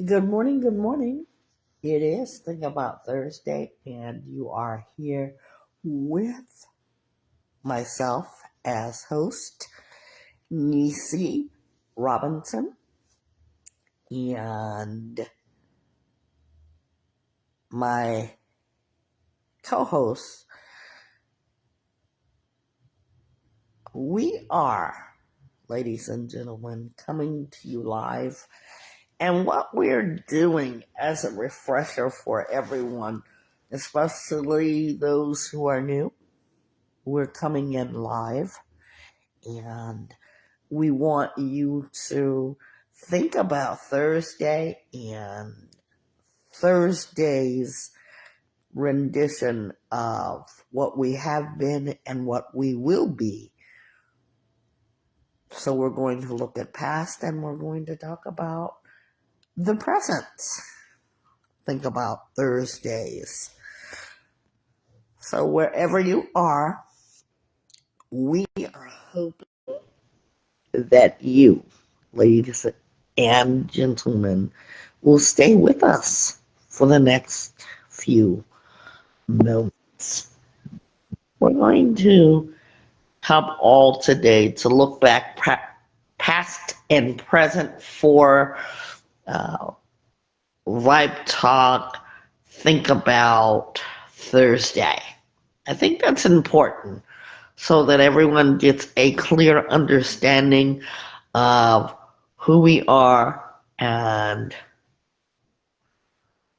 Good morning, good morning. It is Think About Thursday, and you are here with myself as host, Nisi Robinson, and my co host. We are, ladies and gentlemen, coming to you live. And what we're doing as a refresher for everyone, especially those who are new, we're coming in live and we want you to think about Thursday and Thursday's rendition of what we have been and what we will be. So we're going to look at past and we're going to talk about the present. Think about Thursdays. So wherever you are, we are hoping that you, ladies and gentlemen, will stay with us for the next few moments. We're going to help all today to look back past and present for Vibe Talk, Think About Thursday. I think that's important so that everyone gets a clear understanding of who we are and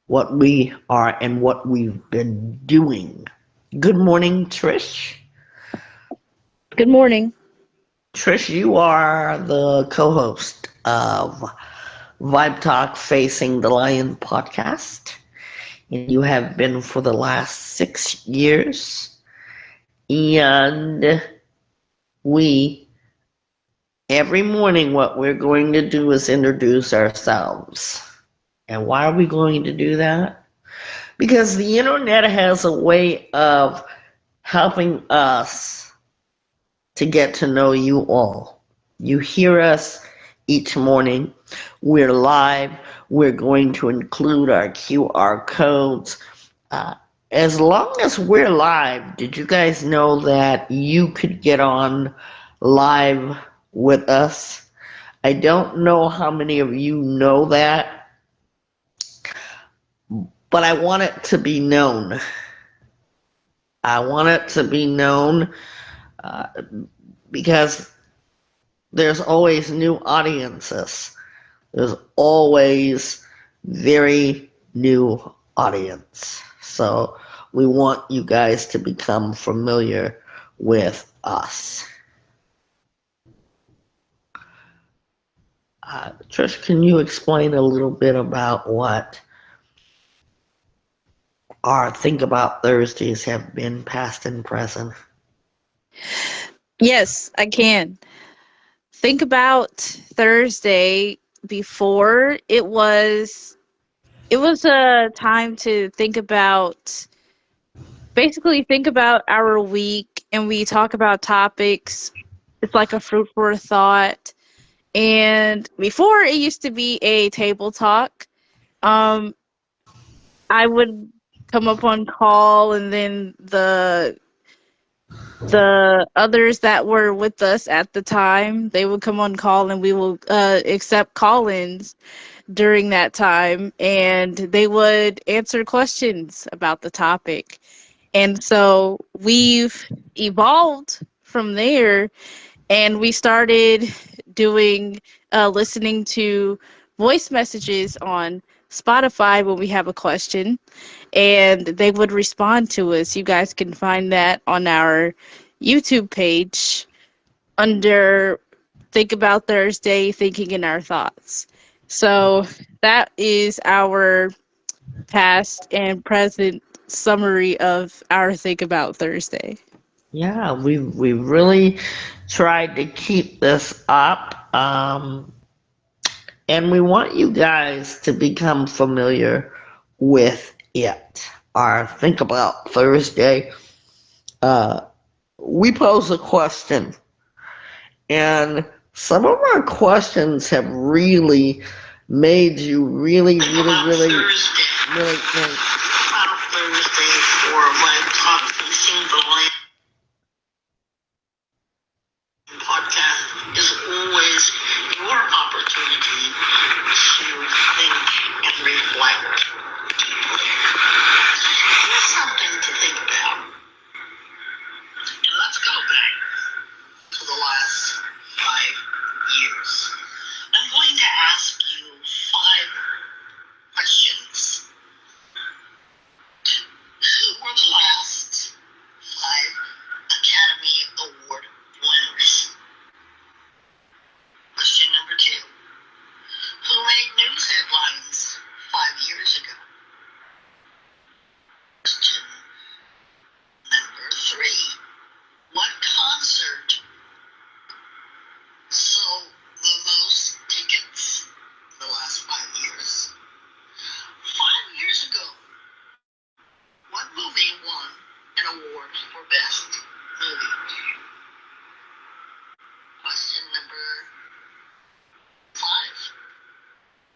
what we are and what we've been doing. Good morning, Trish. Good morning. Trish, you are the co-host of Vibe Talk Facing the Lion podcast, and you have been for the last 6 years. And every morning, what we're going to do is introduce ourselves. And why are we going to do that? Because the internet has a way of helping us to get to know you all. You hear us each morning. We're live. We're going to include our QR codes. As long as we're live, did you guys know that you could get on live with us? I don't know how many of you know that, but I want it to be known. I want it to be known because there's always new audiences. There's always very new audience. So we want you guys to become familiar with us. Trish, can you explain a little bit about what our Think About Thursdays have been, past and present? Yes, I can. Think about Thursday. Before it was a time to think about our week, and we talk about topics. It's like a fruit for a thought. And before, it used to be a table talk. I would come up on call, and then the others that were with us at the time, they would come on call, and we will accept call-ins during that time, and they would answer questions about the topic. And so we've evolved from there, and we started doing listening to voice messages on Spotify when we have a question, and they would respond to us. You guys can find that on our YouTube page under Think About Thursday, Thinking in Our Thoughts. So that is our past and present summary of our Think About Thursday. Yeah, we really tried to keep this up, and we want you guys to become familiar with it. Our Think About Thursday, we pose a question, and some of our questions have really made you really, really, really, really think? Thursday for Vibetalkfacingthelion podcast is always your opportunity to think and reflect. Here's something to think about. And let's go back to the last 5 years. I'm going to ask you 5 questions. Who were the last 5 Academy Award winners? Question number 2. Who made news headlines 5 years ago? Question number 3. What concert sold the most tickets in the last 5 years? 5 years ago, what movie won an award for Best Movie? Question number 5.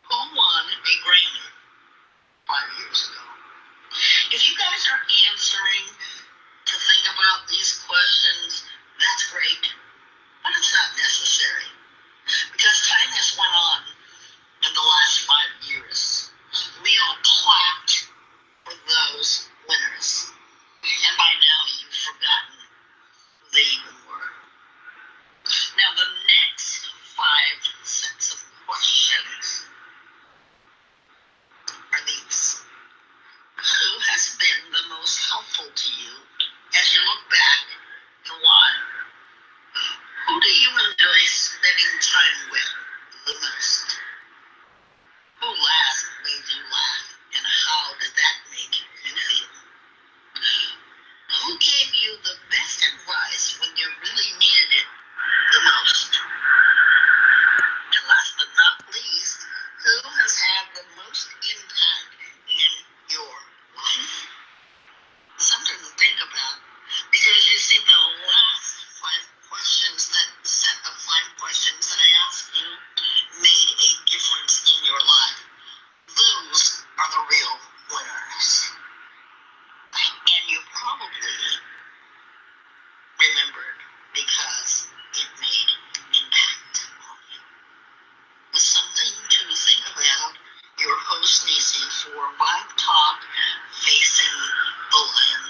Who won a Grammy 5 years ago? If you guys are answering to think about these questions, that's great, but it's not necessary because time has went on in the last 5 years. We all clapped for those winners, and by now you've forgotten who they even were. Now the next 5 sets of questions are these. Who has been the most helpful to you as you look back, and why? Who do you enjoy spending time with the most? Who last made you laugh, and how did that make you feel? Who gave you the best advice when you really needed it the most? And last but not least, who has had the most impact in your life? Something to think about, because you see the last 5 questions, that set of 5 questions that I asked you, made a difference in your life. Those are the real winners. And you probably remembered because it made impact on you. With something to think about, your host Nisi for Vibe Talk Facing the Lion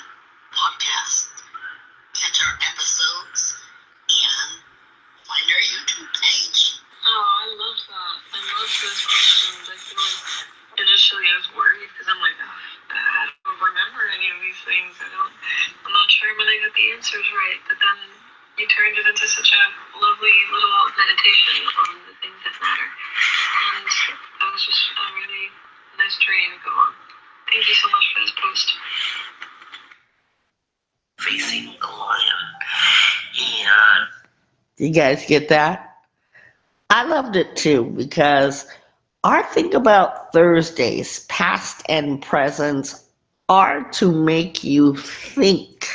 podcast. Catch our episodes and find our YouTube page. Oh, I love that. I love those questions. I feel like initially I was worried because I'm like, oh, I don't remember any of these things. I'm not sure I'm gonna get the answers right. But then you turned it into such a lovely little meditation on the things that matter. And that was just a really nice journey to go on. Thank you so much for this post. Facing the Lion. And You guys get that? I loved it too because our Think About Thursdays, past and present, are to make you think.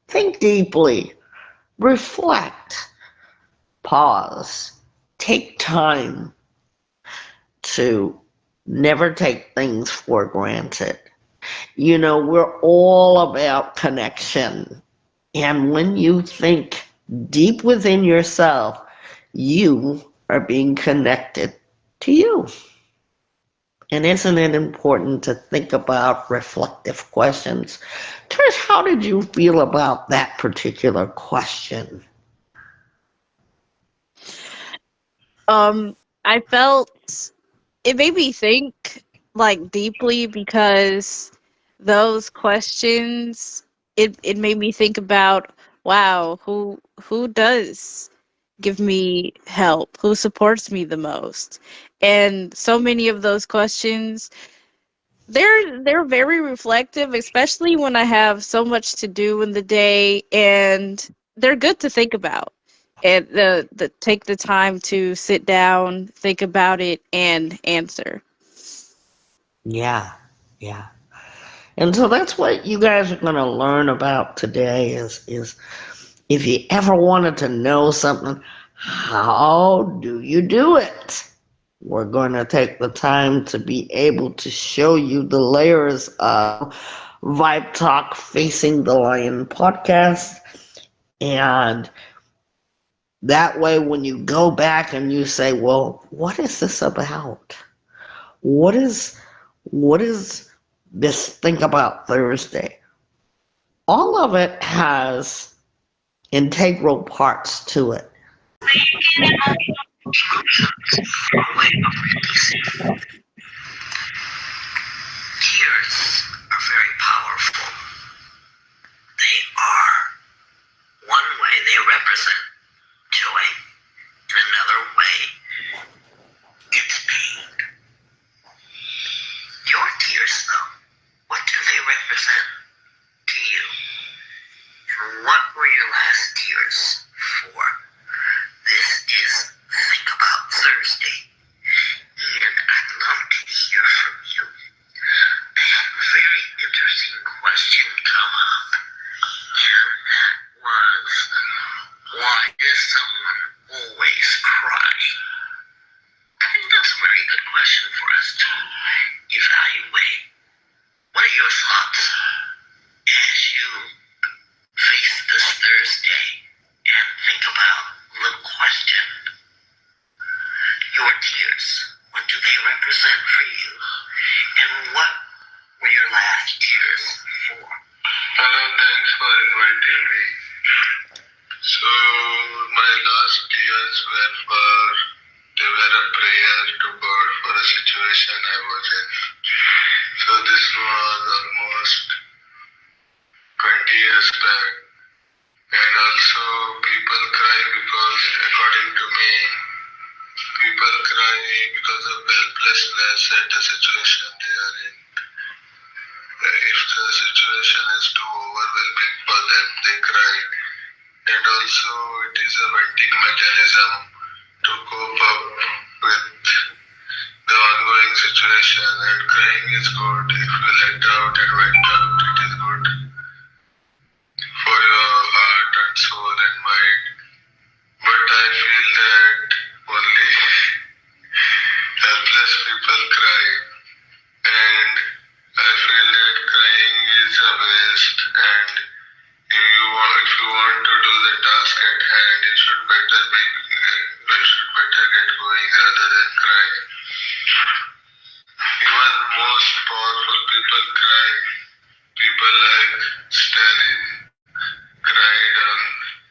Think deeply, reflect, pause, take time to never take things for granted. You know, we're all about connection. And when you think deep within yourself, you are being connected to you. And isn't it important to think about reflective questions? Trish, how did you feel about that particular question? I felt it made me think like deeply because those questions it made me think about, wow, who does give me help, who supports me the most. And so many of those questions, they're very reflective, especially when I have so much to do in the day, and they're good to think about. And the take the time to sit down, think about it, and answer. Yeah, yeah. And so that's what you guys are going to learn about today is if you ever wanted to know something, how do you do it? We're going to take the time to be able to show you the layers of Vibe Talk Facing the Lion podcast. And that way, when you go back and you say, well, what is this about? What is this Think About Thursday? All of it has integral parts to it. Tears are very powerful. They are, one way they represent joy, and another way it's pain. Your tears, though, what do they represent to you? And what were your last tears for? This is Think About Thursday, and I'd love to hear from you. I had a very interesting question come up, and that was, why does someone always cry? I think that's a very good question for us to evaluate. What are your thoughts as you face this Thursday and think about the question, your tears, what do they represent for you? And what were your last tears for? Hello, thanks for inviting me. So, my last tears they were a prayer to God for a situation I was in. So this was almost 20 years back. And also people cry because, according to me, people cry because of helplessness at the situation they are in. If the situation is too overwhelming for them, they cry. And also it is a venting mechanism to cope up with the ongoing situation, and crying is good. If you let out and vent out, it is good for your heart and soul and mind. But I feel that only helpless people cry, and I feel that crying is a waste, and if you want to do the task at hand, you should better get going rather than cry. Even most powerful people cry. People like Stalin cried on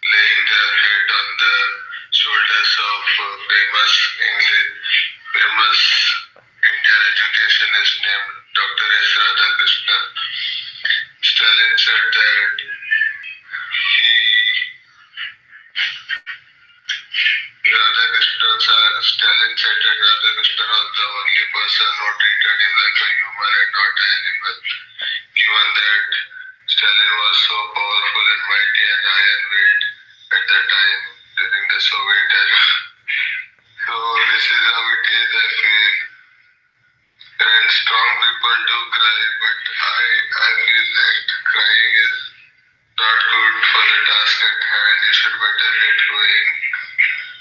laying their head on the shoulders of famous Indian educationist named Dr. S. Radhakrishnan. Stalin said that Stalin said that Radhakrishnan was the only person who treated him like a human and not an animal. Given that Stalin was so powerful and mighty and iron-willed at the time during the Soviet era. So this is how it is, I feel. And strong people do cry, but I feel that crying is not good for the task at hand. You should better get going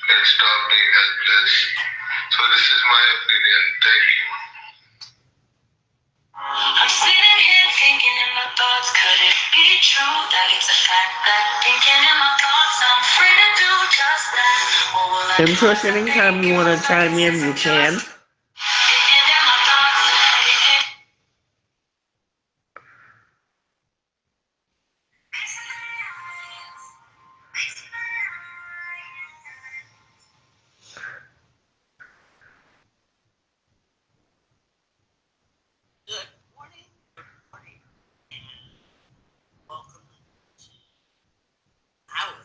and stop being helpless. So this is my opinion. Thank you. I'm sitting here thinking in my thoughts, could it be true that it's a fact that thinking in my thoughts, I'm free to do just that? What will I do? And Trish, anytime you want to chime in, you can. Thinking in my thoughts, Good morning. Welcome to our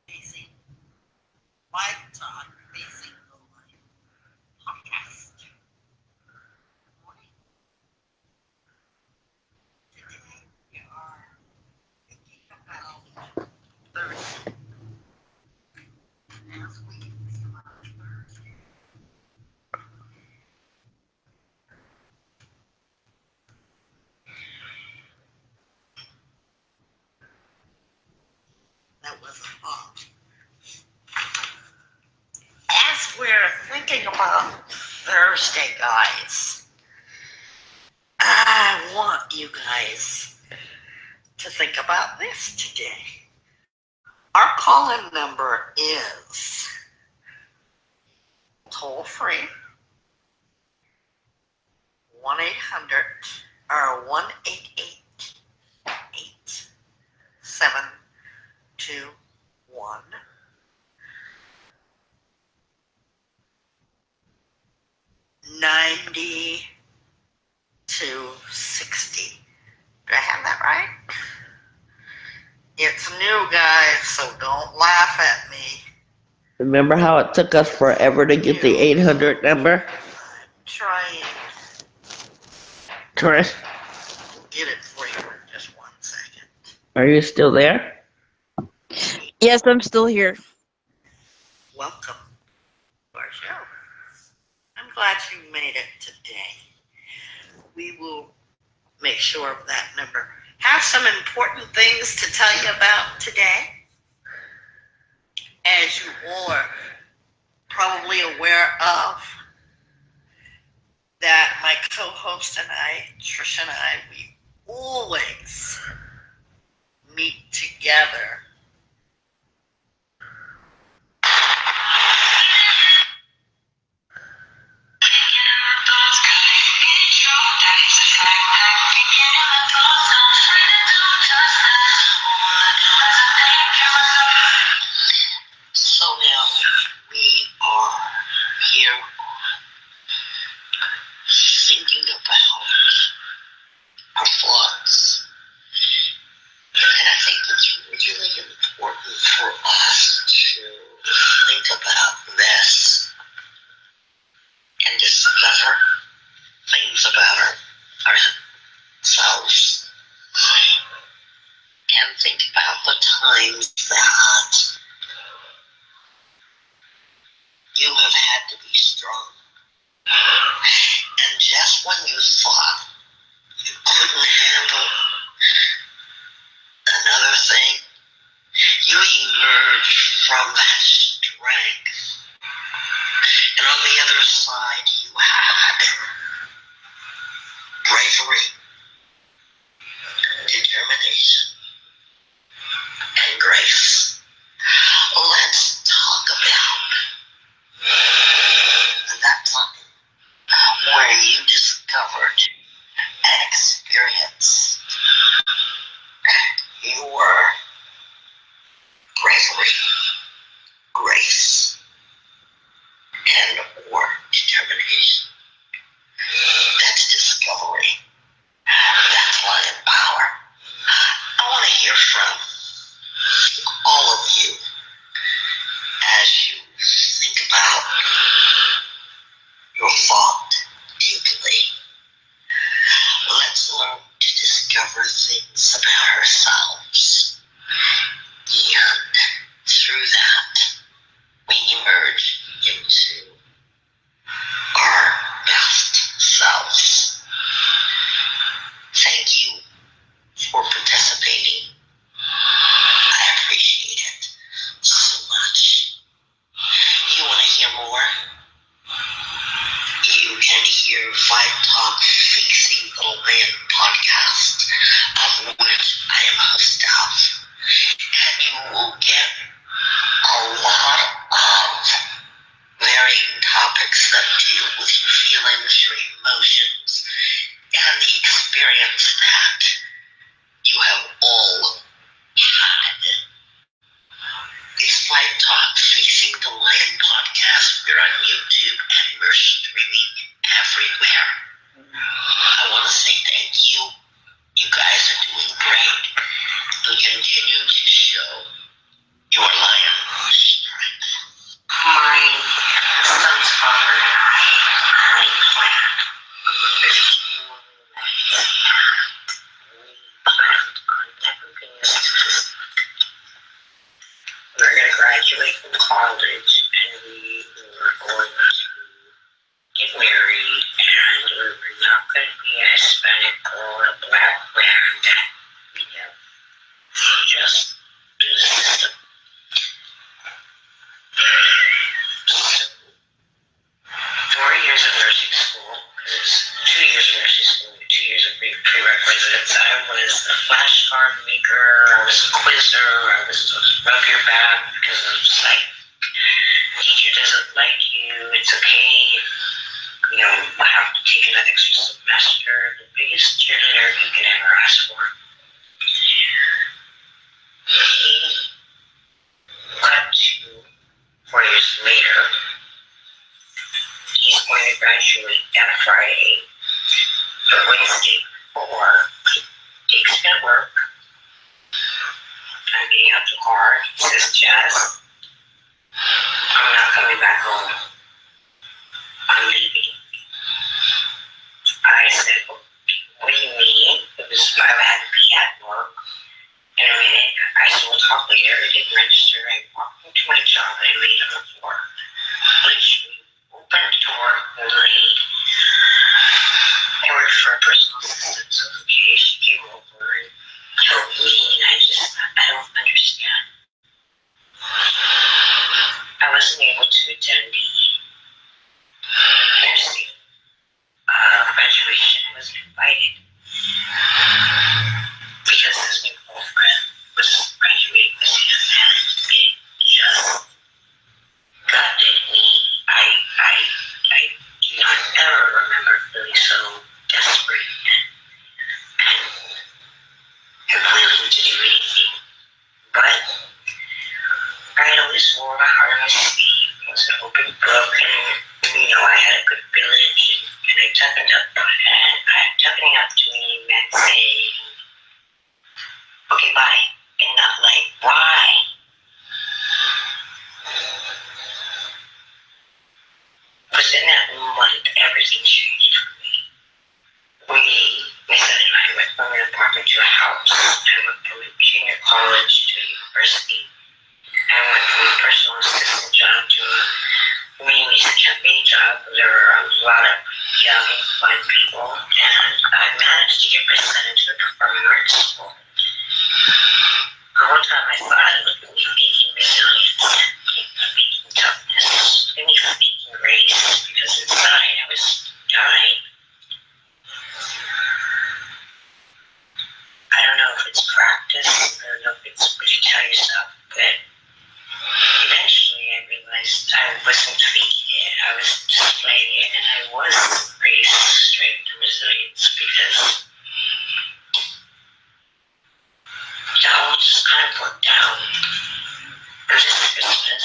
Facing Vibe Talk Facing the Lion podcast. Good morning. Today we are thinking about Thursday. As we think about Thursday, that was a thought. As thinking about Thursday, guys, I want you guys to think about this today. Our call-in number is toll free 1-800 or 1-888-721 9260. Do I have that right? It's new, guys, so don't laugh at me. Remember how it took us forever to get the 800 number? Trying to get it for you in just 1 second. Are you still there? Yes, I'm still here. Welcome to our show. I'm glad you made it today. We will make sure of that number. Have some important things to tell you about today. As you all are probably aware of, that my co-host and I, Trisha and I, we always meet together so now we are here thinking about our thoughts. And I think it's really important for us to think about this and discover things about ourselves. And think about the times that you have had to be strong. And just when you thought you couldn't handle another thing, you emerge from that strength. And on the other side, you had bravery, determination, and grace. Let's talk about that time where you discovered and experienced your bravery, grace, and or determination. That's discovery. That's lion power. I want to hear from all of you as you think about your thought deeply. Let's learn to discover things about ourselves. And through that, we emerge into our best selves. Thank you for participating. I appreciate it so much. You want to hear more? You can hear Vibe Talk Facing the Lion podcast, of which I am host of. And you will get a lot of varying topics that deal with your feelings, your emotions, and the experience that you have all had. It's Vibe Talk Facing the Lion podcast. We're on YouTube and we're streaming everywhere. I want to say thank you. You guys are doing great. And continue to show your lion strength. My son's father and I planned on never being assisted. We were going to graduate from college and we were going to get married and we were not going to be a Hispanic or a black man that, just do the system. maker, I was a quizzer, I was a rub your back because I was like, teacher doesn't like you, it's okay. I have to take an extra semester. The biggest cheerleader you could ever ask for. He cut to 4 years later. He's going to graduate that Friday. But Wednesday before, he takes me to work. I'm getting out the car. He says, Jazz, I'm not coming back home. I'm leaving. I said, what do you mean? It was, I had to be at work in a minute. I said, we'll talk later. I didn't register. I walked into my job. I laid on the floor. Literally opened the door and laid. I worked for a personal assistant, so she came over and helped me, and I don't understand. I wasn't able to attend the nursing graduation. I wasn't invited because his new girlfriend was graduating with him, and it just gutted me. I do not ever remember feeling so desperate and unwilling to do anything. But I had always worn my heart on my sleeve. It was an open book, and I had a good village, and I toughened up. And toughening up to me meant saying, okay, bye, and not like, why? But in that moment, everything changed for me. My son and I went from an apartment to a house. I went from a junior college to a university. I went from a personal assistant job to a community campaign job. There were a lot of young, fun people, and I managed to get my son into a performing arts school. The whole time I thought it was me speaking resilience, speaking toughness, me speaking grace, because inside I was dying. I don't know if it's practice, I don't know if it's what you tell yourself, but eventually I realized I wasn't faking it, I was displaying it, and I was grace, strength, and resilience, because it all just kind of worked out. And this Christmas,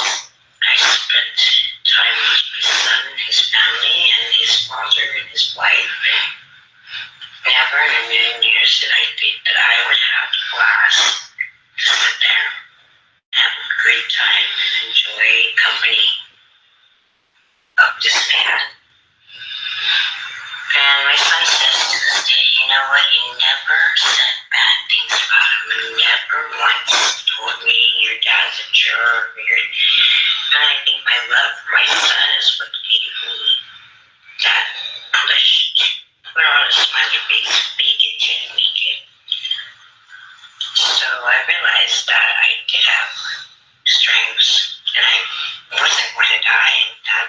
I spent time with my son, his family, and his father, and his wife, and never in a million years did I think that I would have class to sit there, have a great time, and enjoy company of this man. And my son says to this day, you know what, he never said bad things about him. He never once told me your dad's a jerk. And I think my love for my son is what gave me that push to put on a smiley face, fake it till you make it. So I realized that I did have strengths, and I wasn't going to die, and that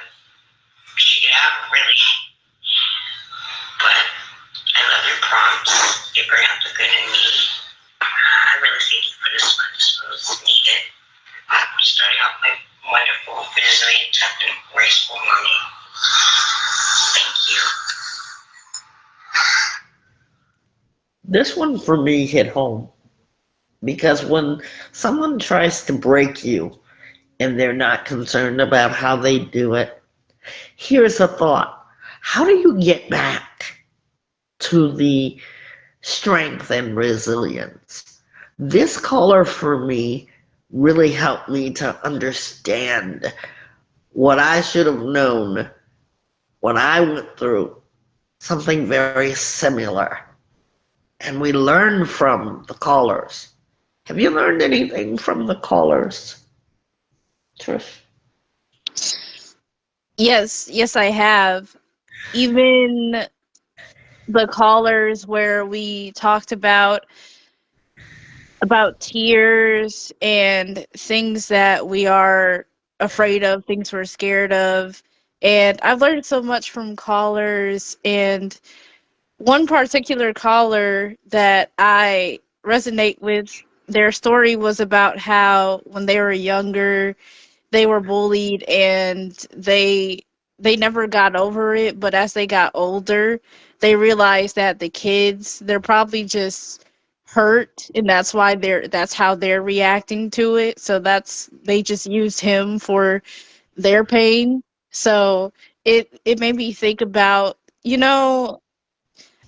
she could have them, really. But I love your prompts. They bring out the good in me. I really think you put a smile to those needed. Starting off my wonderful, resilient, tough, and graceful morning. Thank you. This one for me hit home because when someone tries to break you and they're not concerned about how they do it, here's a thought. How do you get back to the strength and resilience? This caller for me really helped me to understand what I should have known when I went through something very similar. And we learn from the callers. Have you learned anything from the callers, Trish? Yes, I have. Even the callers where we talked about tears and things that we are afraid of, things we're scared of. And I've learned so much from callers, and one particular caller that I resonate with their story was about how when they were younger, they were bullied and they never got over it, but as they got older, they realized that the kids, they're probably just hurt and that's how they're reacting to it. So they just used him for their pain. So it made me think about,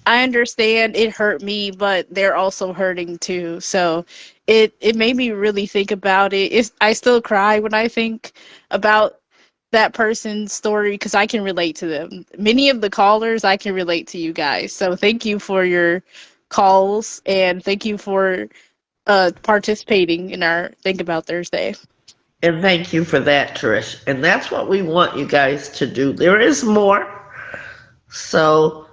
I understand it hurt me, but they're also hurting too. So it made me really think about it. I still cry when I think about that person's story because I can relate to them. Many of the callers, I can relate to you guys. So thank you for your calls and thank you for participating in our Think About Thursday. And thank you for that, Trish. And that's what we want you guys to do. There is more. So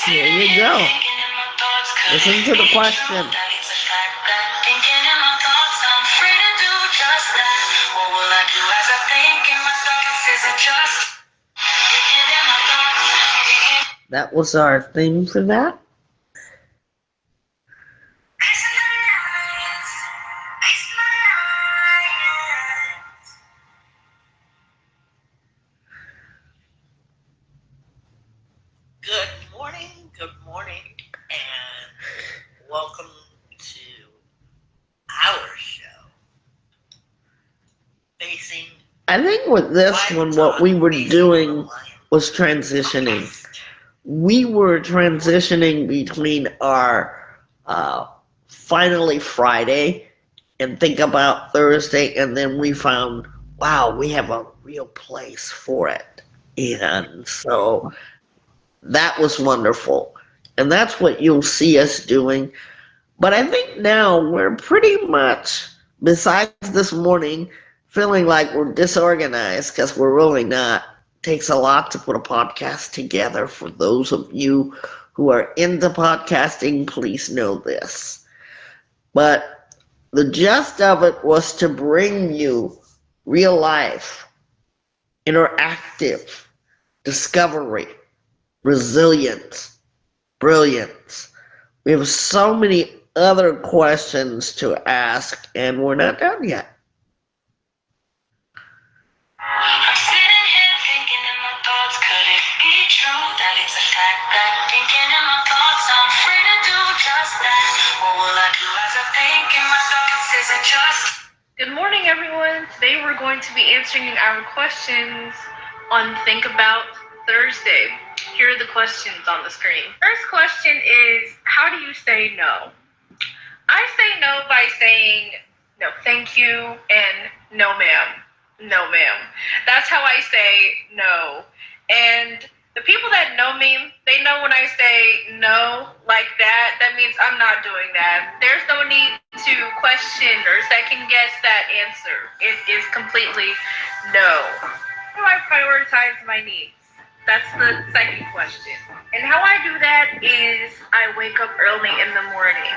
here you go. Listen to the question. That was our theme for that. Good morning, and welcome to our show, Facing. I think with this one, what we were doing was transitioning. We were transitioning between our finally Friday and Think About Thursday, and then we found, wow, we have a real place for it. And so that was wonderful. And that's what you'll see us doing. But I think now we're pretty much, besides this morning, feeling like we're disorganized because we're really not. It takes a lot to put a podcast together. For those of you who are into podcasting, please know this. But the gist of it was to bring you real life, interactive, discovery, resilience, brilliance. We have so many other questions to ask, and we're not done yet. I'm sitting here thinking in my thoughts, could it be true that it's a fact that I'm thinking in my thoughts? I'm free to do just that. What will I do as I think in my thoughts? Isn't just. Good morning, everyone. Today we're going to be answering our questions on Think About Thursday. Here are the questions on the screen. First question is, how do you say no? I say no by saying no thank you and no ma'am. No ma'am. That's how I say no. And the people that know me, they know when I say no like that, that means I'm not doing that. There's no need to question or second guess that answer. It is completely no. How do I prioritize my needs? That's the second question. And how I do that is I wake up early in the morning.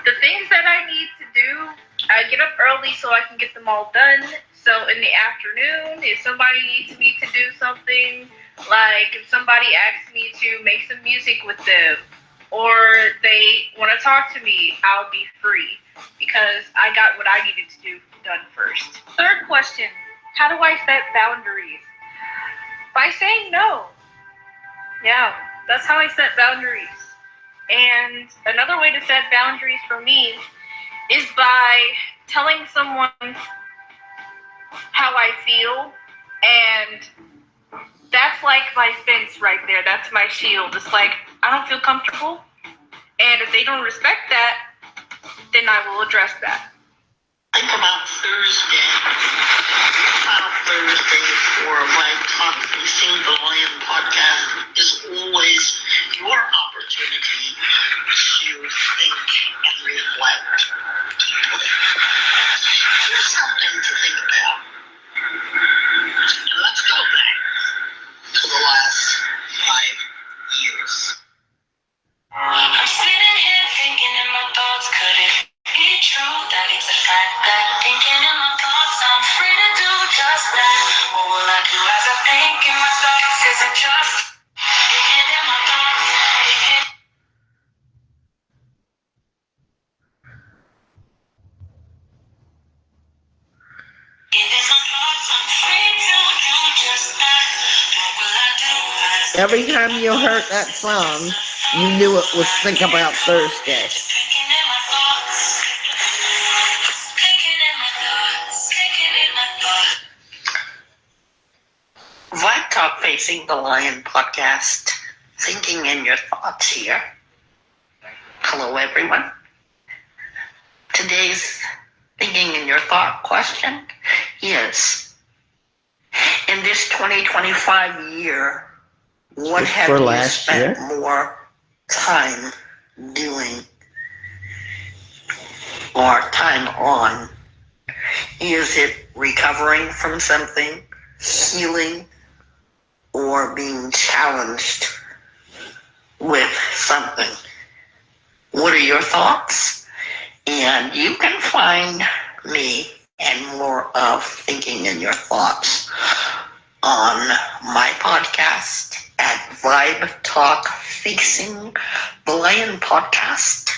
The things that I need to do, I get up early so I can get them all done. So in the afternoon, if somebody needs me to do something, like if somebody asks me to make some music with them, or they want to talk to me, I'll be free because I got what I needed to do done first. Third question, how do I set boundaries? By saying no. Yeah, that's how I set boundaries. And another way to set boundaries for me is by telling someone how I feel, and that's like my fence right there. That's my shield. It's like, I don't feel comfortable, and if they don't respect that, then I will address that. Think About Thursday. Final Thursday for Vibetalkfacingthelion podcast is always your opportunity to think and reflect. Here's something to think about. And let's go back to the last 5 years. I'm sitting here thinking in my thoughts, could it be true that it's a fact that I'm thinking in my thoughts? I'm free to do just that. What will I do as I think in my thoughts? Isn't just. Every time you heard that song, you knew it was Think About Thursday. Vibe Talk Facing the Lion podcast. Thinking in your thoughts here. Hello, everyone. Today's Thinking in Your Thought question is, in this 2025 year, what have you spent more time doing or time on? Is it recovering from something, healing, or being challenged with something? What are your thoughts? And you can find me and more of Thinking in Your Thoughts on my podcast at Vibe Talk Facing the Lion podcast.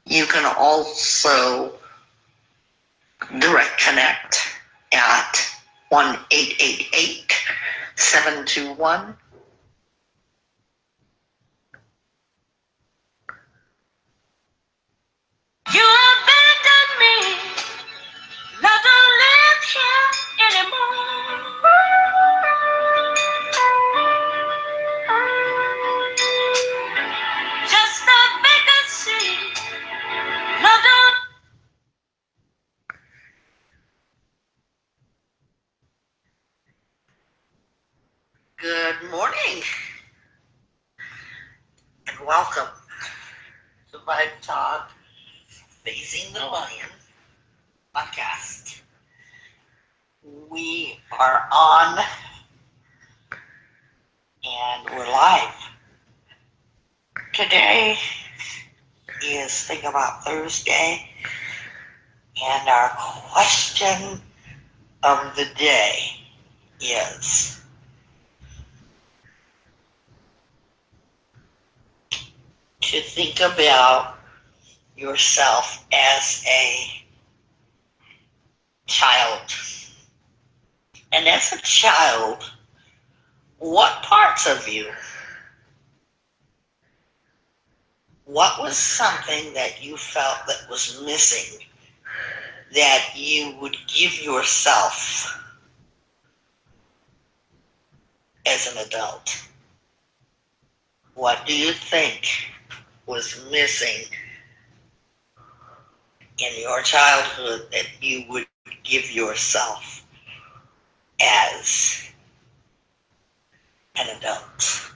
You can also direct connect at 1-888-721. You abandoned me. Love don't live here anymore. Just a vacancy. Love don't. Good morning and welcome to Vibe Talk Facing the Lion podcast. We are on and we're live. Today is Think About Thursday, and our question of the day is, to think about yourself as a child. And as a child, what parts of you, what was something that you felt that was missing that you would give yourself as an adult? What do you think was missing in your childhood that you would give yourself as an adult?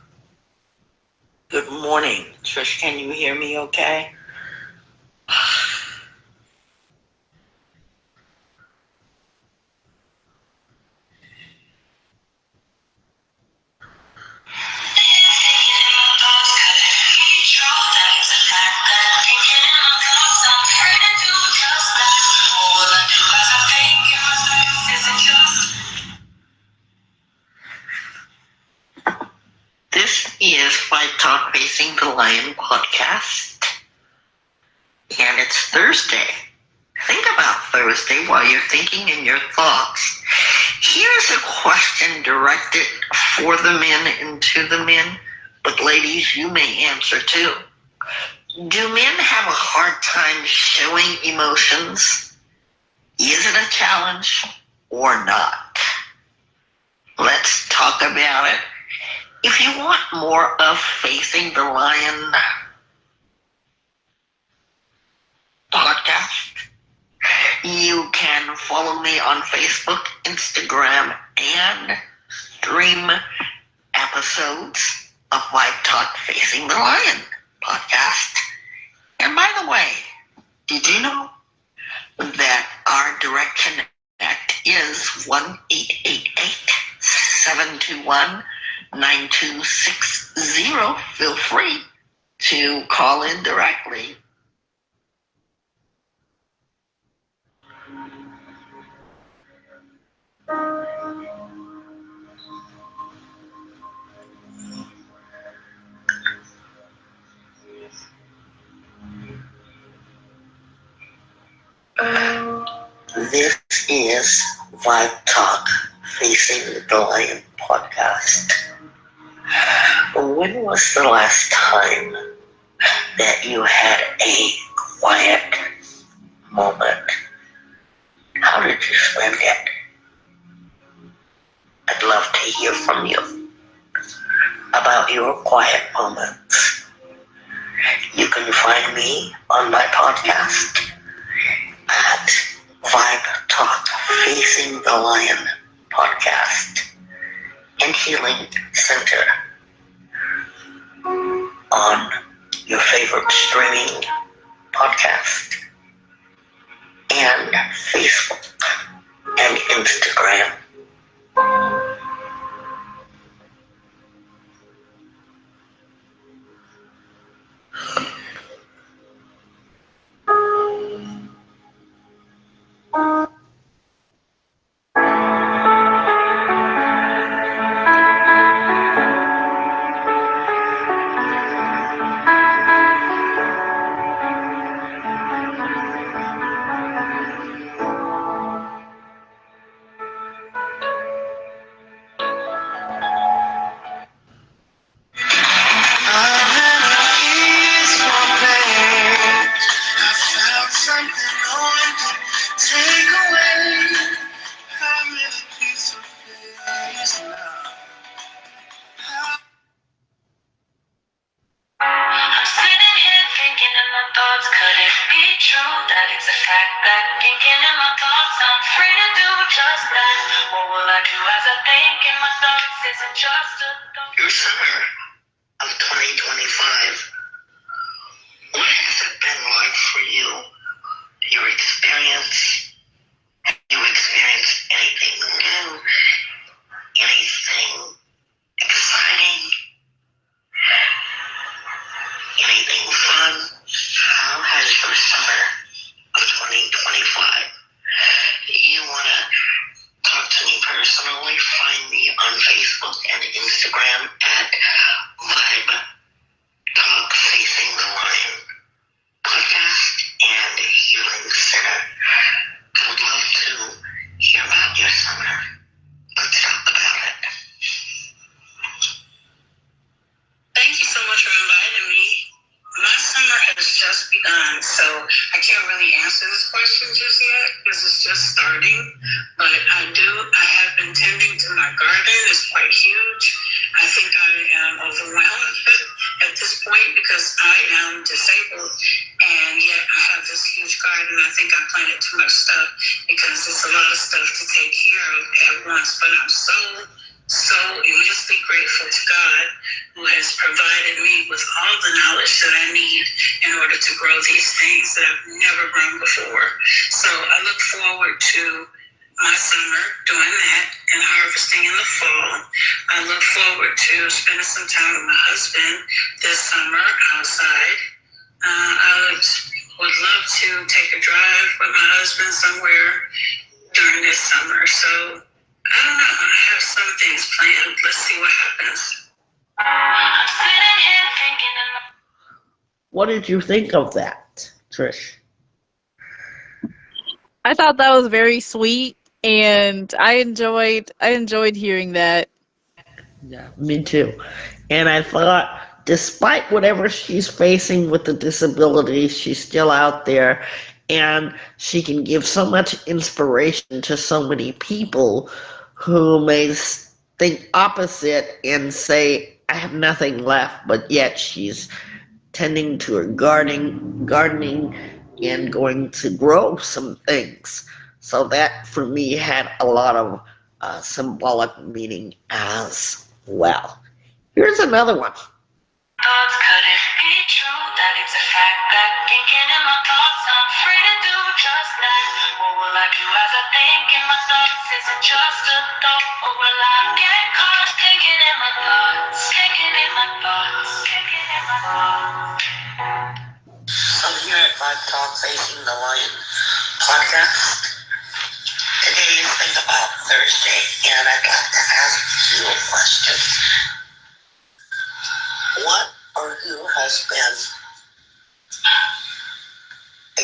Good morning. Trish, can you hear me okay? This is Vibe Talk Facing the Lion podcast, and it's Thursday. Think about Thursday while you're thinking in your thoughts. Here's a question directed for the men and to the men, but ladies, you may answer too. Do men have a hard time showing emotions? Is it a challenge or not? Let's talk about it. If you want more of Facing the Lion podcast, you can follow me on Facebook, Instagram, and stream episodes of Vibe Talk Facing the Lion podcast. And by the way, did you know that our direct connect is 1-888-721-9260. Feel free to call in directly. This is Vibe Talk Facing the Lion podcast. When was the last time that you had a quiet moment? How did you spend it? I'd love to hear from you about your quiet moments. You can find me on my podcast at Vibe Talk Facing the Lion podcast and Healing Center on your favorite streaming podcast and Facebook and Instagram. Your summer of 2025, what has it been like for you? Your experience? Have you experienced anything new? Anything exciting? Anything fun? How has your summer of 2025? You want to talk to me personally? Find me on Facebook and Instagram at Vibe Talk Facing the Lion podcast and Healing Center. I would love to hear about your summer. Let's talk about it. Thank you so much for inviting me. My summer has just begun, so I can't really answer this question just yet because it's just starting. But I have been tending to my garden. It's quite huge. I think I am overwhelmed at this point because I am disabled, and yet I have this huge garden. I think I planted too much stuff because it's a lot of stuff to take care of at once. But I'm so immensely grateful to God who has provided me with all the knowledge that I need in order to grow these things that I've never grown before. So I look forward to my summer doing that and harvesting in the fall. I look forward to spending some time with my husband this summer outside. I would love to take a drive with my husband somewhere during this summer. So I don't know. I have some things planned. Let's see what happens. I'm sitting here thinking about. What did you think of that, Trish? I thought that was very sweet, and I enjoyed hearing that. Yeah, me too. And I thought, despite whatever she's facing with the disability, she's still out there, and she can give so much inspiration to so many people who may think opposite and say, I have nothing left, but yet she's tending to her gardening and going to grow some things. So that for me had a lot of symbolic meaning as well. Here's another one. Thoughts, could it be true that it's a fact that thinking in my thoughts I'm free to do just that? What will I do as I think in my thoughts? Is it just a thought, or will I get caught thinking in my thoughts? Thinking in my thoughts, thinking in my thoughts. So here at Vibe Talk Facing the Lion podcast, today is Think About Thursday, and I'd like to ask you a question. What or who has been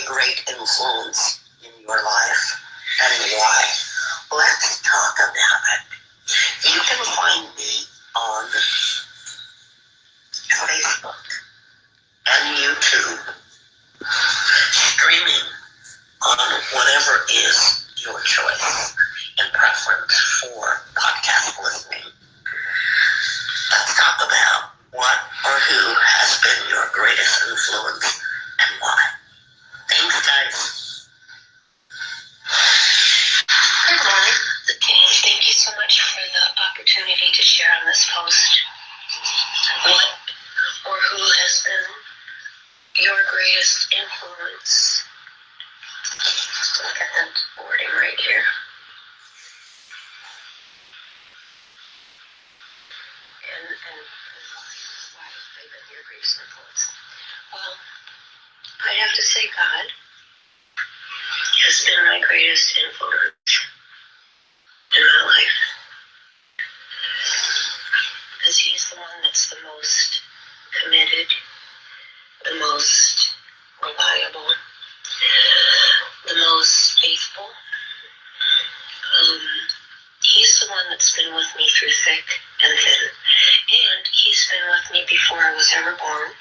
a great influence in your life, and why? let's talk about it. You can find me on Facebook and YouTube, streaming on whatever is your choice and preference for podcast listening. Let's talk about what or who has been your greatest influence and why. Thanks, guys. Good morning. Thank you so much for the opportunity to share on this post. What or who has been your greatest influence? Look at that wording right here. And why they've been your greatest influence. Well, I'd have to say God has been my greatest influence in my life. Because he's the one that's the most committed, the most reliable, the most faithful. He's the one that's been with me through thick and thin. And he's been with me before I was ever born,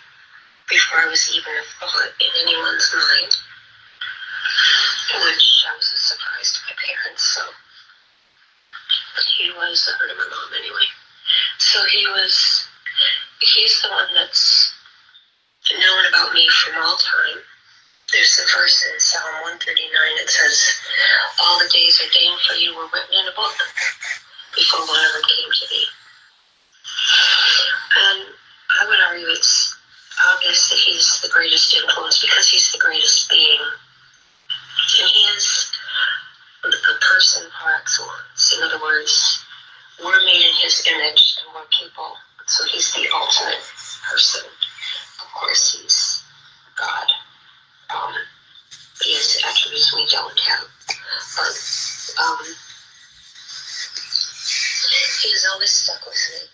before I was even a thought in anyone's mind, which I was a surprise to my parents, so he was, or to my mom anyway. So he's the one that's known about me from all time. There's a verse in Psalm 139 that says, all the days ordained for you were written in a book before one of them came to be. And I would argue it's obvious that he's the greatest influence because he's the greatest being. And he is the person par excellence. In other words, we're made in his image and we're people. So he's the ultimate person. Of course, he's God. He has attributes we don't have. But he has always stuck with me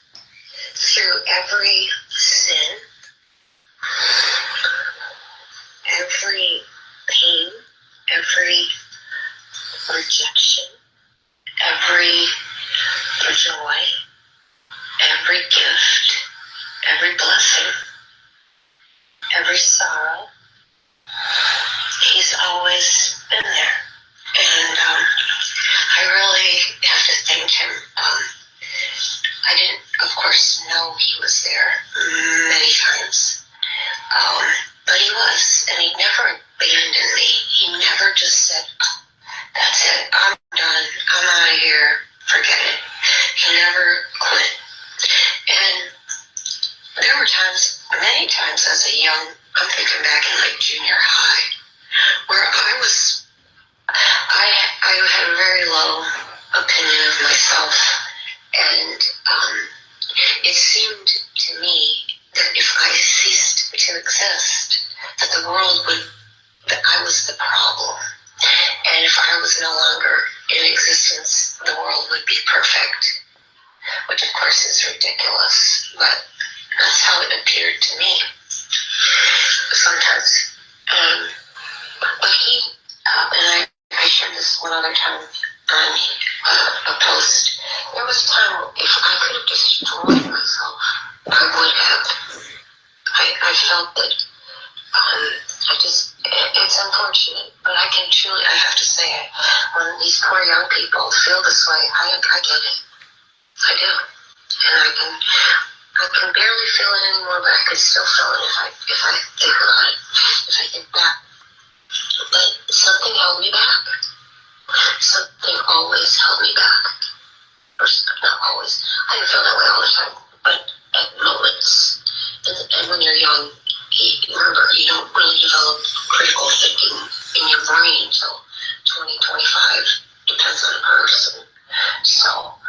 through every sin, every pain, every rejection, every joy, every gift, every blessing, every sorrow. He's always been there. And I really have to thank him. I didn't, of course, know he was there many times. But he was, and he never abandoned me. He never just said, oh, that's it, I'm done, I'm out of here, forget it. He never quit. And there were times, many times as a young, I'm thinking back in like junior high, where I had a very low opinion of myself, and it seemed to me that if I ceased to exist, that the world that I was the problem, and if I was no longer in existence, the world would be perfect, which of course is ridiculous, but that's how it appeared to me sometimes. But he, and I shared this one other time on a post, there was a time if I could have destroyed myself, I would have. I felt that, it's unfortunate, but I have to say it, when these poor young people feel this way, I get it. I do. And I can barely feel it anymore, but I could still feel it if I think about it, if I think back. But something held me back. Something always held me back. Or not always. I didn't feel that way all the time, but at moments. And when you're young, remember, you don't really develop critical thinking in your brain until 20, 25. Depends on the person. So,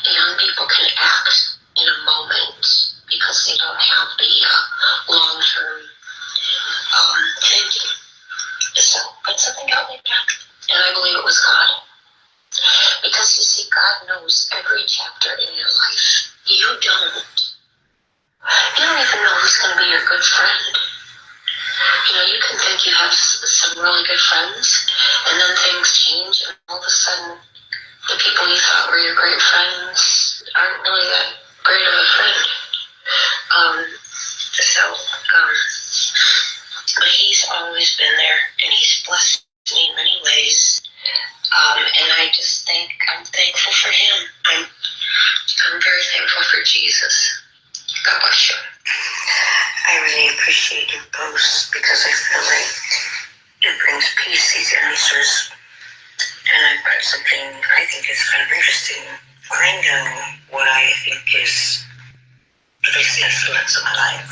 young people can act in a moment because they don't have the long-term thinking. So, but something held me back, and I believe it was God. Because you see, God knows every chapter in your life. You don't. You don't even know who's going to be your good friend. You can think you have some really good friends, and then things change, and all of a sudden, the people you thought were your great friends aren't really that great of a friend. But he's always been there, and he's blessed me in many ways. And I'm thankful for him. I'm very thankful for Jesus. God bless you. I really appreciate your posts because I feel like it brings peace, these answers. And I brought something I think is kind of interesting. I know what I think is the biggest influence in my life.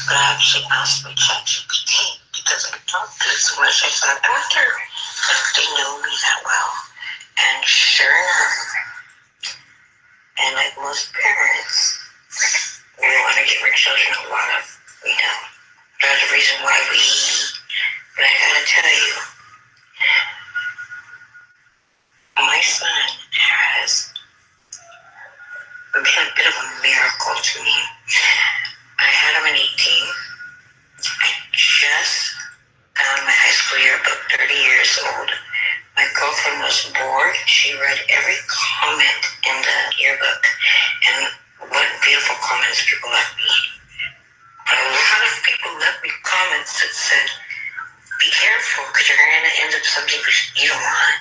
But I actually asked my ChatGPT because I talked to it so much. I thought, I wonder if they know me that well. And sure enough, and like most parents, we want to give our children a lot of, there's a reason why we eat. But I gotta tell you, my son has been a bit of a miracle to me. I had him at 18. I just got my high school yearbook, 30 years old. My girlfriend was bored. She read every comment in the yearbook. And what beautiful comments people left me. But a lot of people left me comments that said, be careful because you're going to end up something you don't want.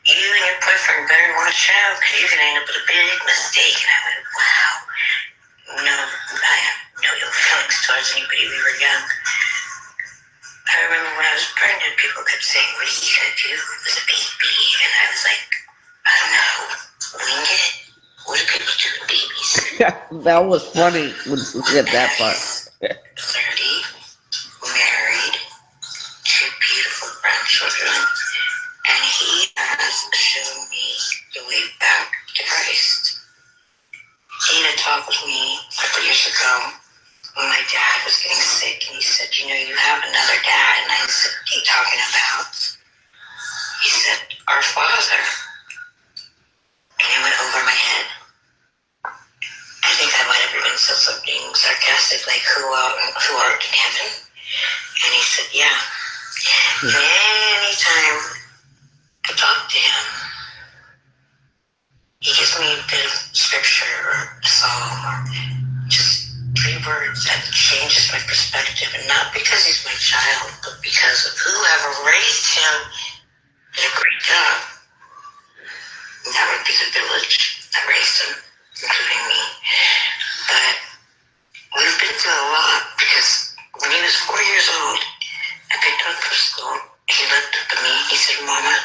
You and your boyfriend better watch out because you're going to end up with a big mistake. And I went, wow. No, I have no ill feelings towards anybody. We were young. I remember when I was pregnant, people kept saying, what are you going to do with a baby? And I was like, I don't know. Wing it? What do people do with babies? That was funny when you said that part. 30, married, 2 beautiful grandchildren, and he has shown me the way back to Christ. He had a talk with me a couple years ago when my dad was getting sick, and he said, you have another dad. And I said, what are you talking about? He said, our Father. And it went over my head. I think I might have even said something sarcastic like, who art in heaven? And he said, yeah. And anytime I talk to him, he gives me a bit of scripture or a psalm or just 3 words that changes my perspective. And not because he's my child, but because of whoever raised him did a great job. And that would be the village that raised him, including me. But we've been through a lot because when he was 4 years old, I picked him up from school. He looked up at me. He said, Mama,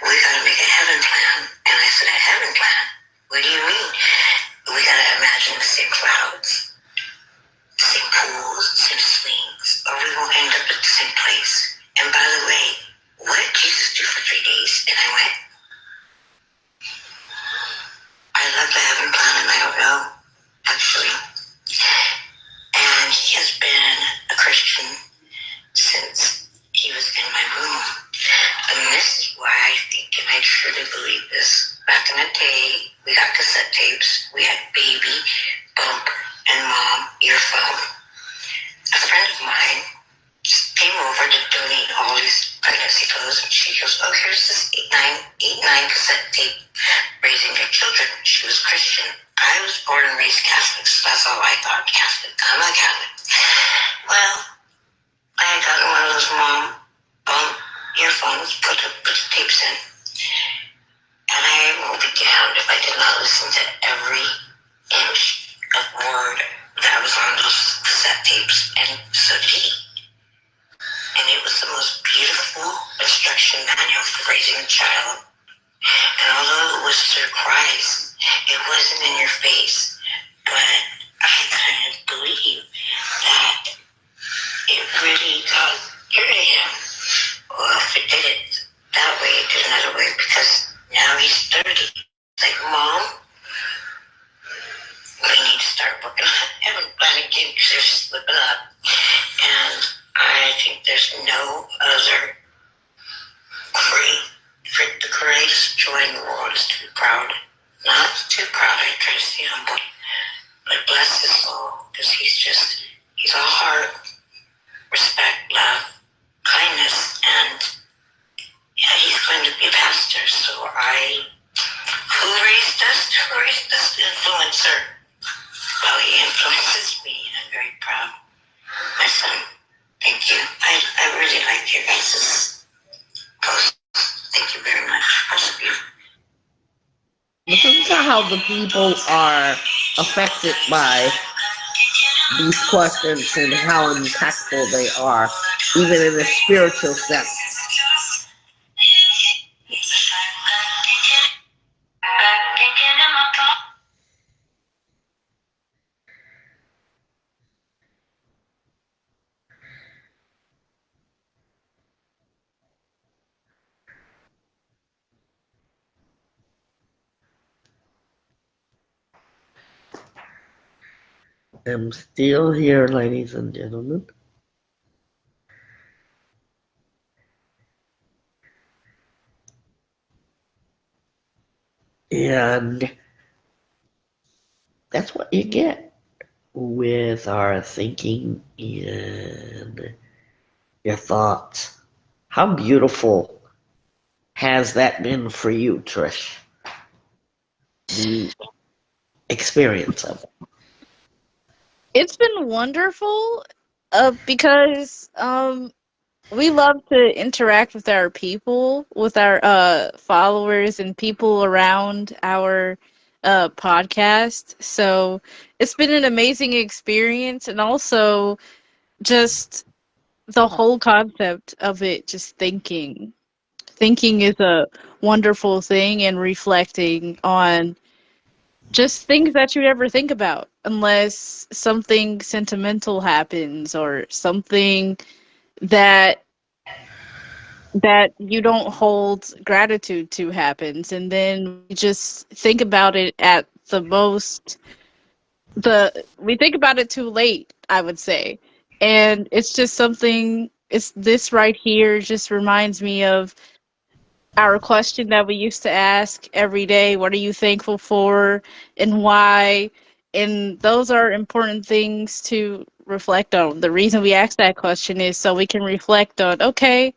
we got to make a heaven plan. And I said, a heaven plan? What do you mean? We got to imagine the same clouds, the same pools, the same swings, or we won't end up at the same place. And by the way, what did Jesus do for 3 days? And I went, I love the heaven plan and I don't know, actually. And he has been a Christian since he was in my womb. And this is why I think, and I truly believe this, back in the day, we got cassette tapes, we had Baby, Bump, and Mom Earphone. A friend of mine came over to donate all these pregnancy clothes, and she goes, oh, here's this 8-9 cassette tape, Raising Your Children. She was Christian. I was born and raised Catholic, so that's all I thought, Catholic. I'm a Catholic. Well, I had gotten one of those Mom Bump earphones, put the tapes in, and I will be damned if I did not listen to every inch of word that was on those cassette tapes, and so did he. And it was the most beautiful instruction manual for raising a child. And although it was through Christ, it wasn't in your face, but I couldn't believe that it really got through to him. Well, if it did it that way, it did another way, because now he's 30. It's like, Mom, we need to start working on heaven plan again because they're slipping up. And I think there's no other the greatest joy in the world is to be proud. Not too proud, I try to stay humble. But bless his soul, because he's a heart respect, love, kindness, and yeah, he's going to be a pastor. So who raised us? Who raised us? The influencer. Well, he influences me, and I'm very proud. My son, thank you. I really like your guys' post. Thank you very much, both of you. Listen to how the people are affected by these questions and how impactful they are, even in a spiritual sense. I'm still here, ladies and gentlemen. And that's what you get with our thinking and your thoughts. How beautiful has that been for you, Trish? The experience of it. It's been wonderful, because we love to interact with our people, with our followers and people around our podcast. So it's been an amazing experience, and also just the whole concept of it, just thinking. Thinking is a wonderful thing, and reflecting on just things that you never think about unless something sentimental happens, or something that you don't hold gratitude to happens, and then we just think about it at the most we think about it too late, I would say. And it's just something, it's this right here just reminds me of our question that we used to ask every day: what are you thankful for, and why? And those are important things to reflect on. The reason we ask that question is so we can reflect on, okay,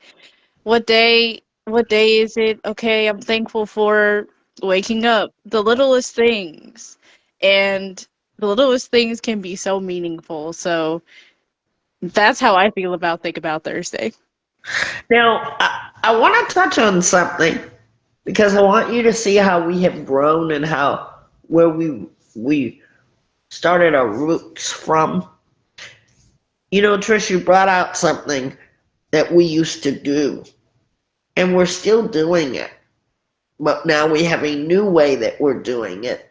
what day is it? Okay, I'm thankful for waking up. The littlest things. And the littlest things can be so meaningful. So that's how I feel about Think About Thursday. Now, I want to touch on something because I want you to see how we have grown and how where we started our roots from. You know, Trish, you brought out something that we used to do, and we're still doing it. But now we have a new way that we're doing it.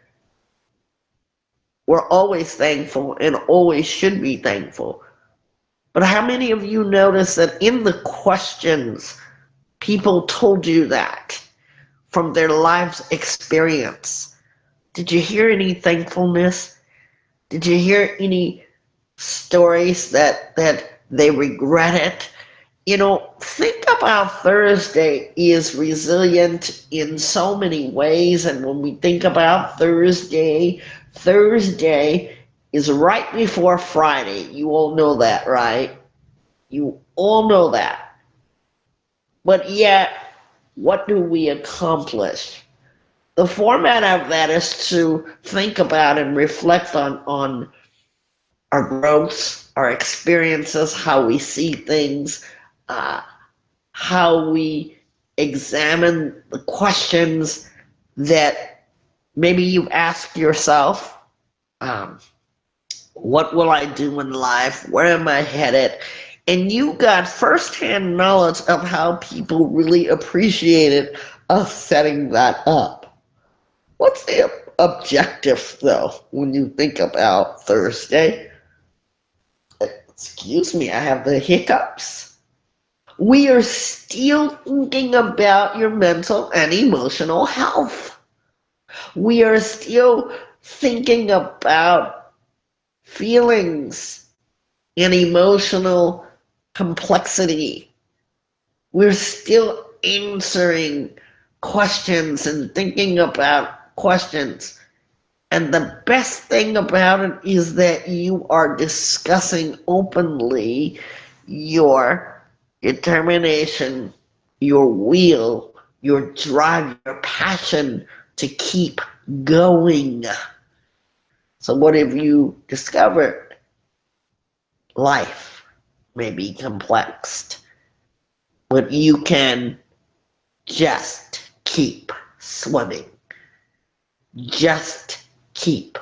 We're always thankful and always should be thankful. But how many of you notice that in the questions, people told you that from their life's experience? Did you hear any thankfulness? Did you hear any stories that they regretted? You know, Think About Thursday is resilient in so many ways. And when we think about Thursday is right before Friday. You all know that, right? You all know that. But yet, what do we accomplish? The format of that is to think about and reflect on our growths, our experiences, how we see things, how we examine the questions that maybe you ask yourself. What will I do in life? Where am I headed? And you got firsthand knowledge of how people really appreciated us setting that up. What's the objective, though, when you think about Thursday? Excuse me, I have the hiccups. We are still thinking about your mental and emotional health. We are still thinking about feelings and emotional complexity. We're still answering questions and thinking about questions. And the best thing about it is that you are discussing openly your determination, your will, your drive, your passion to keep going. So, what have you discovered? Life may be complex, but you can just keep swimming. Just keep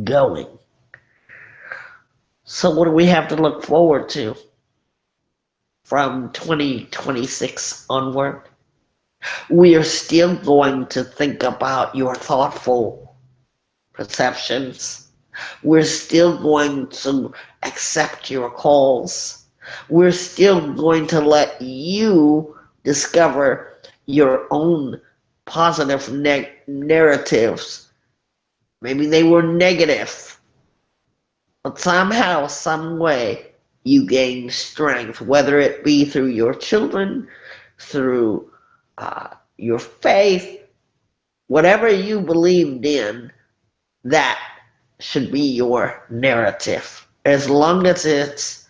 going. So, what do we have to look forward to from 2026 onward? We are still going to think about your thoughtful perceptions. We're still going to accept your calls. We're still going to let you discover your own positive narratives. Maybe they were negative, but somehow, some way, you gain strength, whether it be through your children, through your faith, whatever you believed in, that should be your narrative. As long as it's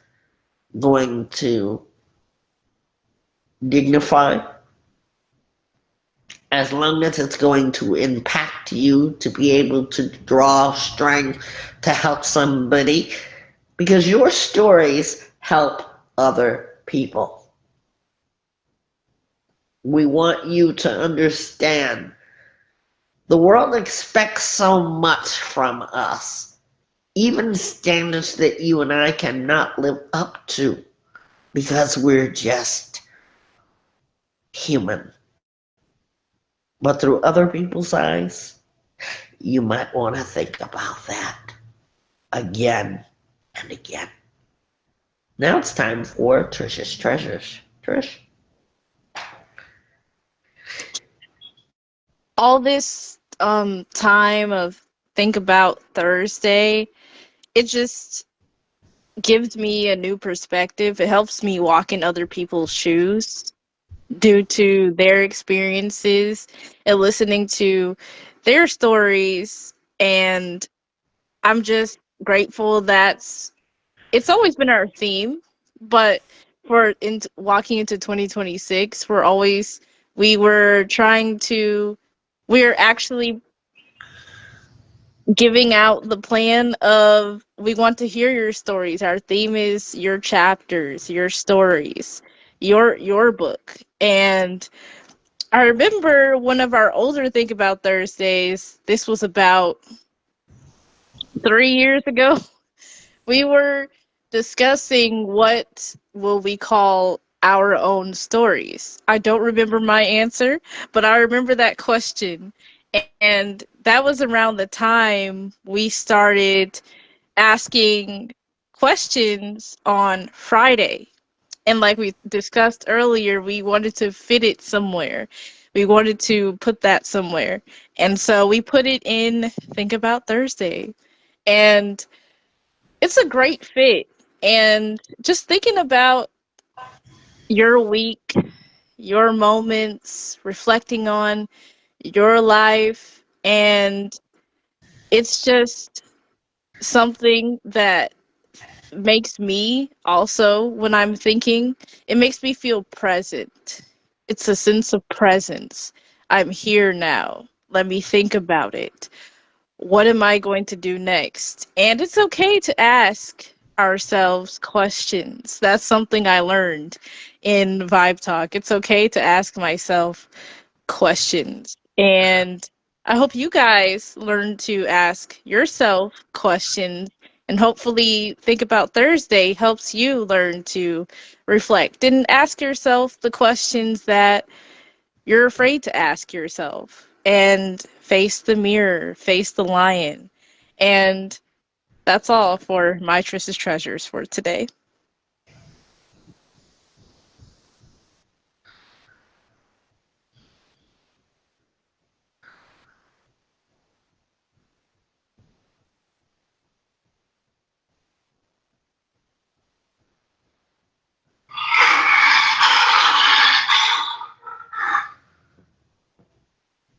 going to dignify, as long as it's going to impact you to be able to draw strength to help somebody, because your stories help other people. We want you to understand the world expects so much from us, even standards that you and I cannot live up to because we're just human. But through other people's eyes, you might want to think about that again and again. Now it's time for Trish's Treasures. Trish? All this time of Think About Thursday, it just gives me a new perspective. It helps me walk in other people's shoes due to their experiences and listening to their stories. And I'm just grateful that it's always been our theme, but walking into 2026, we're actually giving out the plan of we want to hear your stories. Our theme is your chapters, your stories, your book. And I remember one of our older Think About Thursdays, this was about 3 years ago. We were discussing what will we call our own stories. I don't remember my answer, but I remember that question. And that was around the time we started asking questions on Friday. And like we discussed earlier, we wanted to fit it somewhere. We wanted to put that somewhere. And so we put it in Think About Thursday. And it's a great fit. And just thinking about your week, your moments, reflecting on your life, and it's just something that makes me also, when I'm thinking, it makes me feel present. It's a sense of presence. I'm here now. Let me think about it. What am I going to do next? And it's okay to ask ourselves questions. That's something I learned in Vibe Talk. It's okay to ask myself questions. And I hope you guys learn to ask yourself questions. And hopefully, Think About Thursday helps you learn to reflect and ask yourself the questions that you're afraid to ask yourself, and face the mirror, face the lion. And that's all for my Trish's Treasures for today.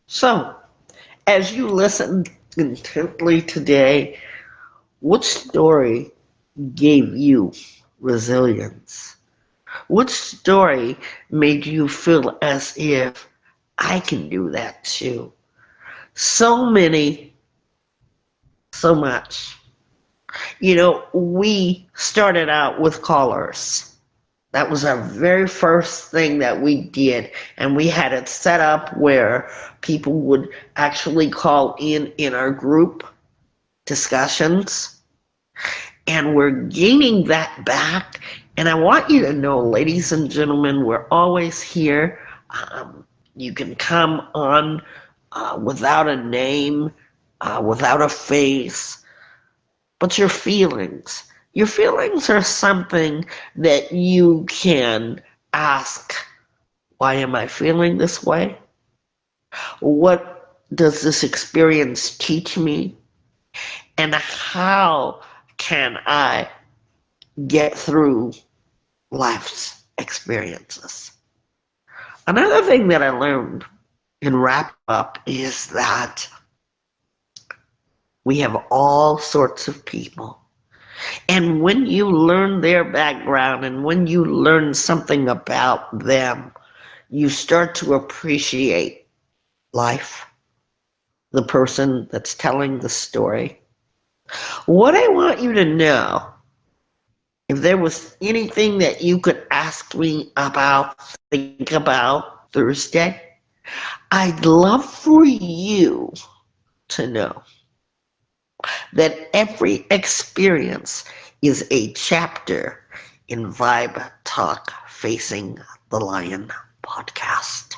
So, as you listen intently today, what story gave you resilience? What story made you feel as if I can do that too? So many, so much. We started out with callers. That was our very first thing that we did. And we had it set up where people would actually call in our group discussions. And we're gaining that back. And I want you to know, ladies and gentlemen, we're always here. You can come on without a name, without a face, but your feelings. Your feelings are something that you can ask, why am I feeling this way? What does this experience teach me? And how can I get through life's experiences? Another thing that I learned in wrap up is that we have all sorts of people. And when you learn their background and when you learn something about them, you start to appreciate life, the person that's telling the story. What I want you to know, if there was anything that you could ask me about, think about Thursday, I'd love for you to know that every experience is a chapter in Vibe Talk Facing the Lion podcast.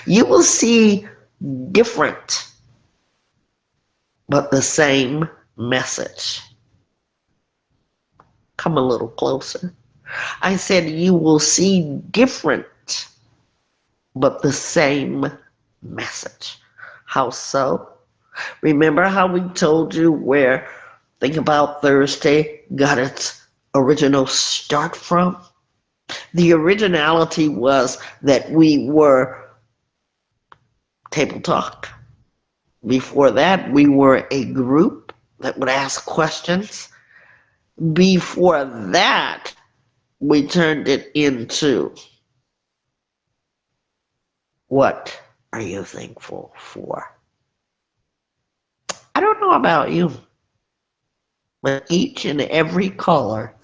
You will see different but the same message. Come a little closer. I said you will see different but the same message. How so? Remember how we told you where Think About Thursday got its original start from? The originality was that we were Table Talk. Before that, we were a group that would ask questions. Before that, we turned it into What Are You Thankful For? I don't know about you, but each and every caller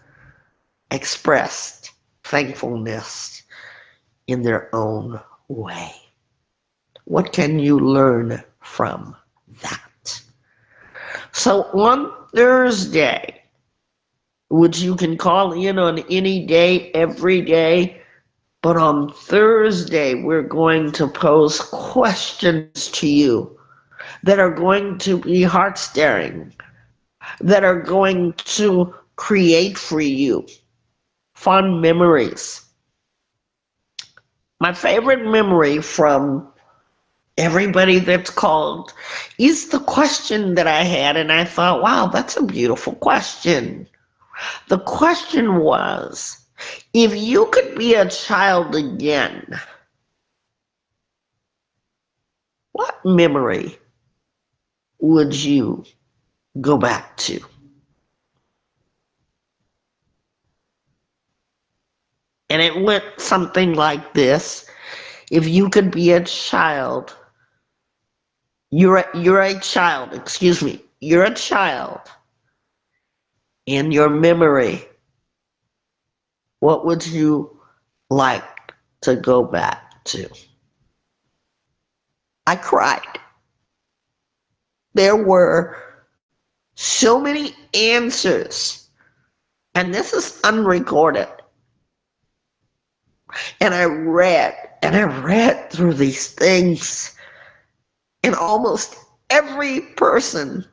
expressed thankfulness in their own way. What can you learn from that? So on Thursday, which you can call in on any day, every day, but on Thursday, we're going to pose questions to you that are going to be heart-stirring, that are going to create for you fond memories. My favorite memory from everybody that's called is the question that I had, and I thought, wow, that's a beautiful question. The question was, if you could be a child again, what memory would you go back to? And it went something like this. If you could be a child, you're a child, excuse me, you're a child. In your memory, what would you like to go back to? I cried. There were so many answers, and this is unrecorded. And I read through these things, and almost every person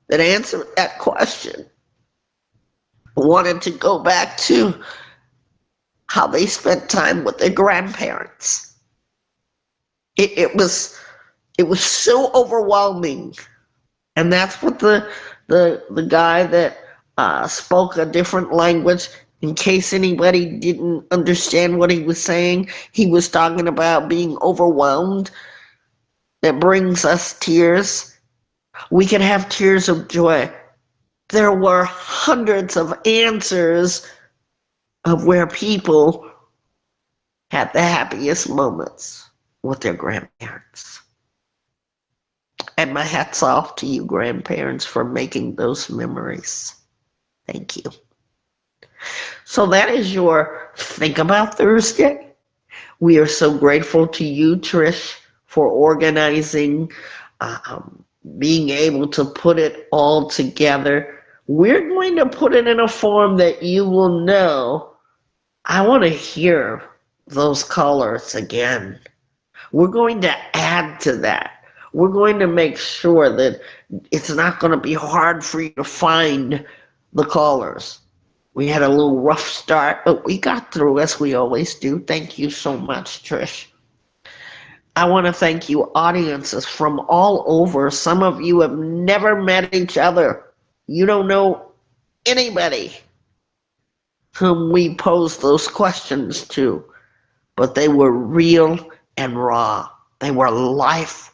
that answered that question wanted to go back to how they spent time with their grandparents. It was so overwhelming, and that's what the guy that spoke a different language. In case anybody didn't understand what he was saying, he was talking about being overwhelmed. That brings us tears. We can have tears of joy, there were hundreds of answers of where people had the happiest moments with their grandparents. And my hat's off to you, grandparents, for making those memories. Thank you. So that is your Think About Thursday. We are so grateful to you, Trish, for organizing, being able to put it all together. We're going to put it in a form that you will know. I want to hear those colors again. We're going to add to that. We're going to make sure that it's not going to be hard for you to find the callers. We had a little rough start, but we got through as we always do. Thank you so much, Trish. I want to thank you, audiences from all over. Some of you have never met each other. You don't know anybody whom we posed those questions to, but they were real and raw. They were life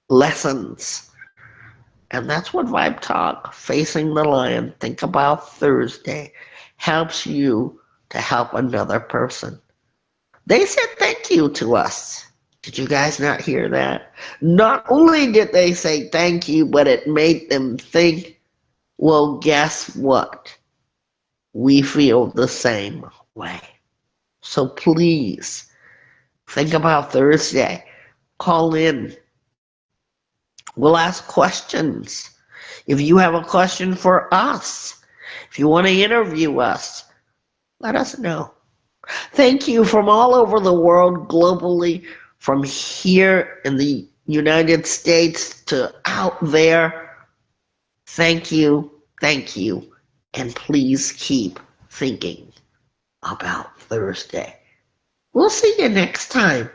lessons. And that's what Vibe Talk, Facing the Lion, Think About Thursday, helps you to help another person. They said thank you to us. Did you guys not hear that? Not only did they say thank you, but it made them think, well, guess what? We feel the same way. So please, think about Thursday. Call in. We'll ask questions. If you have a question for us, if you want to interview us, let us know. Thank you from all over the world, globally, from here in the United States to out there. Thank you, and please keep thinking about Thursday. We'll see you next time.